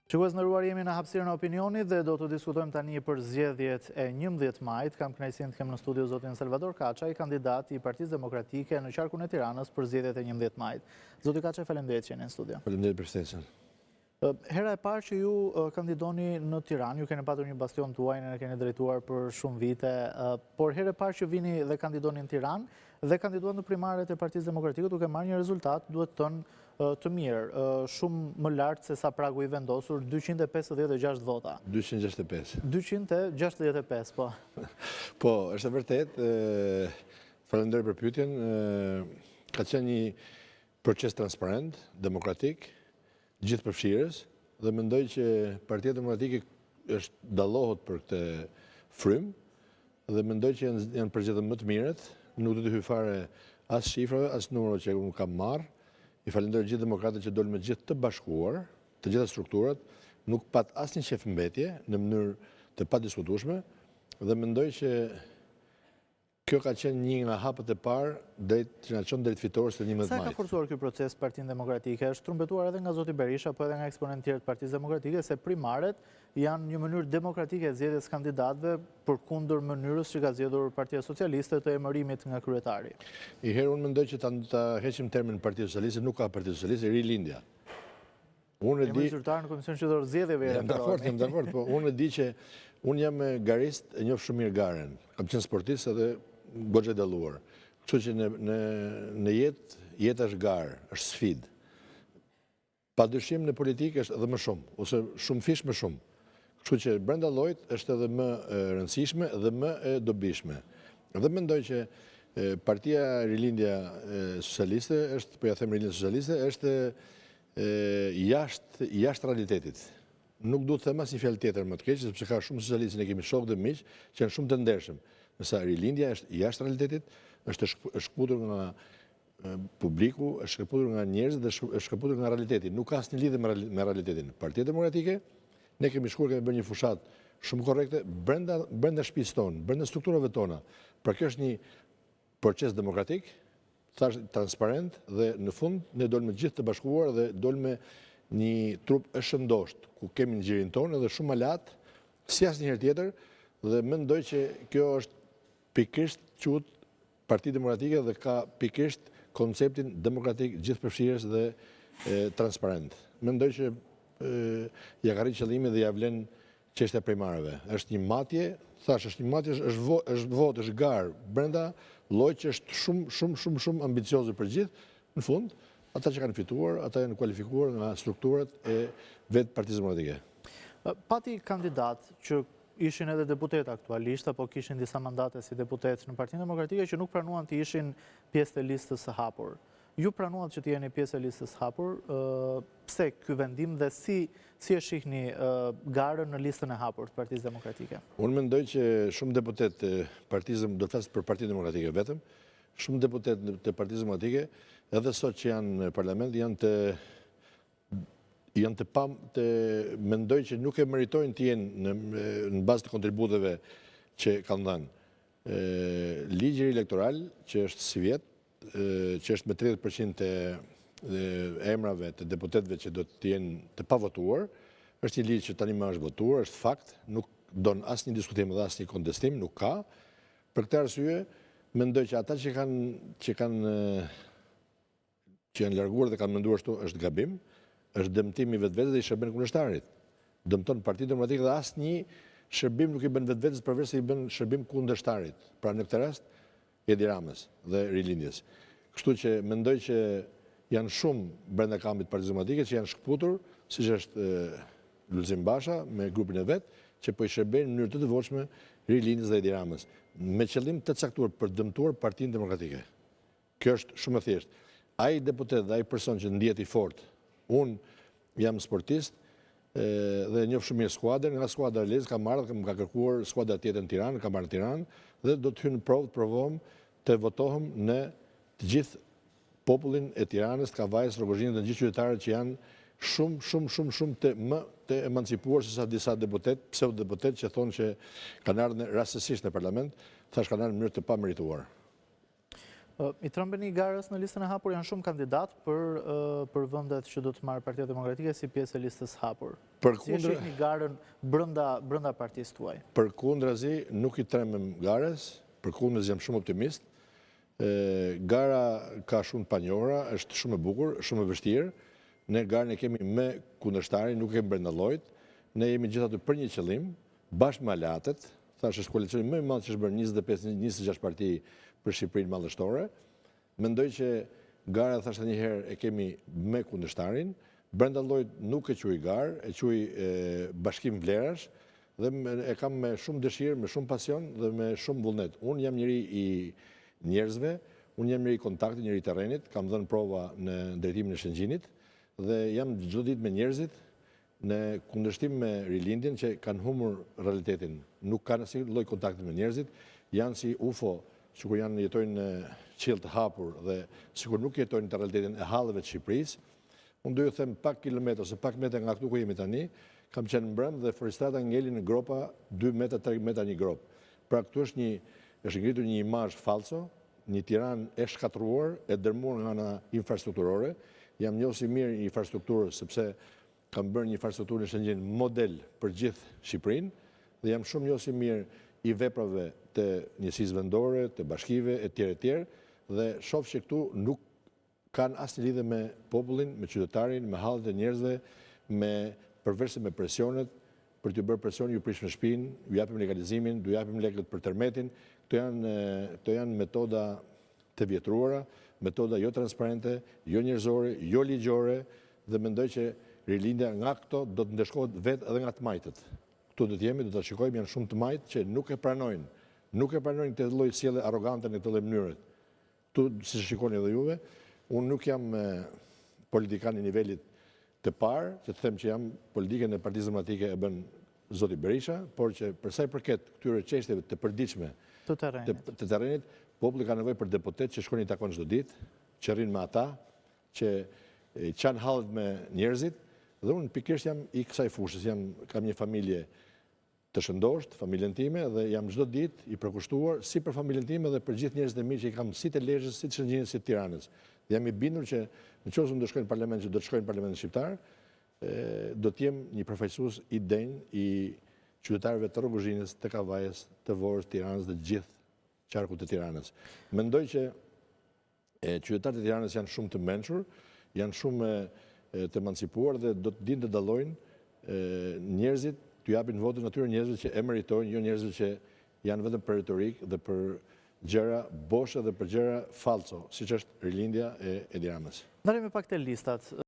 Shikues nderuar, jemi në hapësirën e opinionit dhe do të diskutojmë tani për zgjedhjet e 11 majit. Kam kënaqësinë të kem në studio zotin Salvador Kaçaj, kandidat i Partisë Demokratike në qarkun e Tiranës për zgjedhjet e 11 majit. Zoti Kaçaj, faleminderit që jeni në studio. Faleminderit për ftesën. Hera e parë që ju kandidoni në Tiranë, ju keni patur një bastion tuaj, ne keni drejtuar për shumë vite, por herë e parë që vini dhe kandidoni në Tiranë dhe kandiduat në primaret e Partisë Demokratike duke marrë një rezultat, duhet të mirë, shumë më lartë se sa pragu i vendosur, 256 vota. 265. 265, po. Po, është e vërtet, falenderoj për pyetjen, ka qenë një proces transparent, demokratik, gjithëpërfshirës, dhe mendoj që Partia Demokratike dallohet për këtë frym, dhe mendoj që janë përgjedhëm më të mirët, nuk do të hyj fare as shifrave, as numrave që unë kam marrë. I falenderoj gjithë demokratët që dolën me gjithë të bashkuar, të gjitha strukturat, nuk pat asnjë qefmbetje në mënyrë të padiskutueshme, dhe mendoj që kjo ka qenë një nga hapët e parë që na çon drejt fitores të 11 majit. Sa ka forcuar ky proces Partinë Demokratike? Është trumpetuar edhe nga zoti Berisha, po edhe nga eksponentë tjerë të Partisë Demokratike se primaret janë një mënyrë demokratike e zgjedhjes kandidatëve përkundër mënyrës që ka zgjedhur Partia Socialiste të emërimit nga kryetari. I herë unë mendoj që ta heqim termin Partia Socialiste, nuk ka Partia Socialiste, Rilindja. Unë di zyrtar në Komision Qytetar Zgjedhjeve. Jam dakord, po unë di që unë jam garist, e njoh shumë mirë garen. Kam qenë sportist edhe goxha e dalluar. Kështu që në jetë është garë, është sfidë. Padyshim në politikë është edhe më shumë, ose shumë fish më shumë. Kështu që brenda llojit është edhe më e rëndësishme dhe më e dobishme. Dhe mendoj që Partia Rilindja Socialiste është, po ja them Rilindja Socialiste, është jashtë realitetit. Nuk duhet të them asnjë fjalë tjetër më të keq, sepse ka shumë socialistë, ne kemi shokë dhe miq që janë shumë të ndershëm. Nësa Rilindja është jashtë realitetit, është shkëputur nga publiku, është shkëputur nga njerëzit dhe është shkëputur nga realiteti. Nuk ka asnjë lidhje me realitetin. Partia Demokratike, ne kemi shkuar, kemi bërë një fushat shumë korrekte brenda shtëpisë tonë, brenda strukturave tona. Pra kjo është një proces demokratik, transparent, dhe në fund ne dolëm me gjithë të bashkuar dhe dolëm me një trup e shëndosht, ku kemi nxjerrin tonë dhe shumë alat, si asnjëherë tjetër, dhe mendoj që kjo është pikërisht quhet Parti Demokratike dhe ka pikërisht konceptin demokratik, gjithëpërfshirës dhe transparent. Mendoj që ja ka rritë qëllimin dhe ja vlen çështja e primareve. Është një matje, është një matje, është votë, është garë brenda llojit që është shumë ambicioze për gjithë. Në fund, ata që kanë fituar, ata janë kualifikuar nga strukturat e vetë Partisë Demokratike. Pati kandidat që ishin edhe deputet aktualisht, apo kishin disa mandate si deputet në Partinë Demokratike që nuk pranuan të ishin pjesë të listës së hapur. Ju pranuat që të jeni pjesë e listës së hapur, pse ky vendim dhe si e shihni garën në listën e hapur të Partisë Demokratike? Unë mendoj që shumë deputet të Partisë, do të flas për Partinë Demokratike vetëm, shumë deputet të Partisë Demokratike, edhe sot që janë në parlament, mendoj që nuk e meritojnë të jenë në bazë të kontributeve që kanë dhënë. Ligji elektoral, që është si vjet, që është me 30% të emrave të deputetëve që do të jenë të pavotuar, është një ligj që tani më është votuar, është fakt, nuk don asnjë diskutim dhe asnjë kontestim, nuk ka. Për këtë arsye, mendoj që ata që janë larguar dhe kanë menduar ashtu është gabim, është dëmtim i vetvetes dhe i shërben kundërshtarit. Dëmton Partinë Demokratike dhe asnjë shërbim nuk i bën vetvetes përveç se i bën shërbim kundërshtarit. Pra në këtë rast Edi Ramës dhe Rilindjes. Kështu që mendoj që janë shumë brenda kampit Partisë Demokratike që janë shkputur, siç është Lulzim Basha me grupin e vet, që po i shërbejnë në mënyrë të devotshme Rilindjes dhe Edi Ramës, me qëllim të caktuar për dëmtuar Partinë Demokratike. Kjo është shumë e thjeshtë. Ai deputet dhe ai person që ndihet i fortë, unë jam sportist dhe njoh shumë mirë skuadrën, nga skuadra e Lezë kam marrë, më ka kërkuar skuadra tjetër në Tiranë, kam marrë në Tiranë dhe do të hyjmë në provë, të provohem të votohem në të gjithë popullin e Tiranës, të Kavajës, Rogozhinit dhe në gjithë qytetarët që janë shumë të emancipuar se sa disa deputet, pseudodeputet që thonë që kanë ardhur rastësisht në parlament, thash kanë ardhur në mënyrë të pamerituar. I trembeni garës në listën e hapur, janë shumë kandidat për vendet që do të marrë Partia Demokratike si pjesë e listës hapur. Si e shihni garën brenda partisë tuaj? Përkundrazi, nuk i trembem garës, përkundrazi jam shumë optimist. Gara ka shumë panjohura, është shumë e bukur, shumë e vështirë. Ne garën e kemi me kundërshtarin, nuk kemi brenda llojit. Ne jemi gjithatë për një qëllim, bashkë me aleatët. Thash është koalicioni më i madh që është bërë 25-26 parti për Shqipërinë mallështore. Mendoj që gara, thashë edhe një herë, e kemi me kundërshtarin. Brenda llojit nuk e quaj garë, e quaj bashkim vlerash dhe e kam me shumë dëshirë, me shumë pasion dhe me shumë vullnet. Unë jam njëri i njerëzve, unë jam njëri i kontaktit, njëri i terrenit, kam dhënë prova në drejtimin e Shëngjinit dhe jam çdo ditë me njerëzit në kundërshtim me rilindjen që kanë humbur realitetin. Nuk kanë asnjë lloj kontakti me njerëzit, janë si UFO, sikur jetojnë në qiell të hapur dhe sikur nuk jetojnë të realitetin e hallëve të Shqipërisë. Unë do ju them pak kilometra ose pak metra nga këtu ku jemi tani, kam qenë mbrëm dhe Forestata ngeli në gropa 2 metra, 3 metra një grop. Pra këtu është ngritur një imazh falso, një Tiranë e shkatruar, e dërmuar nga ana infrastrukturore. Jam njohës i mirë një infrastrukturë sepse kam bërë një infrastrukturë në Shëngjin model për gjithë Shqipërinë dhe jam shumë njohës i mirë i veprave të njësisë vendore, të bashkive, etj. Dhe shoh që këtu nuk kanë asnjë lidhje me popullin, me qytetarin, me hallet e njerëzve, përveçse me presionet, për t'ju bërë presion, ju prishme shtëpinë, ju japim legalizimin, ju japim lekët për tërmetin. Këto janë metoda të vjetruara, metoda jo transparente, jo njerëzore, jo ligjore dhe mendoj që rilindja nga këto do të ndeshkohet vetë edhe nga të majtët. Këtu do t'jemi, do të shikojmë, janë shumë të majtë që nuk e pranojnë këtë lloj sjellje arrogante në këtë lloj mënyre. Këtu, si shikoni edhe juve, unë nuk jam politikan i nivelit të parë, që të them që jam politikën e Partisë Demokratike e bën zoti Berisha, por që për sa i përket këtyre çështjeve të përditshme të terrenit, populli ka nevojë për deputet që shkojnë i takon çdo ditë, që rrinë me ata, që qanë hallet me njerëzit, dhe unë pikërisht jam i kësaj fushës, kam një familje të shëndosht, familjen time, dhe jam çdo ditë i përkushtuar si për familjen time dhe për gjithë njerëzit e mi që i kam si të Lezhës, si të Shëngjinit, si të Tiranës. Dhe jam i bindur që nëse do shkojnë në parlament, që do të shkojnë në parlamentin shqiptar, do të jem një përfaqësues i denj i qytetarëve të Rruguzhinës, të Kavajës, të Vorës, Tiranës dhe gjithë qarkut të Tiranës. Mendoj që qytetarët e Tiranës janë shumë të mençur, janë shumë të emancipuar dhe do të dinë të dallojnë njerëzit, t'u japin votën atyre njerëzve që e meritojnë, jo njerëzve që janë vetëm për retorikë dhe për gjëra boshe dhe për gjëra falso, siç është rilindja e Edi Ramës. Ndalemi pak te listat.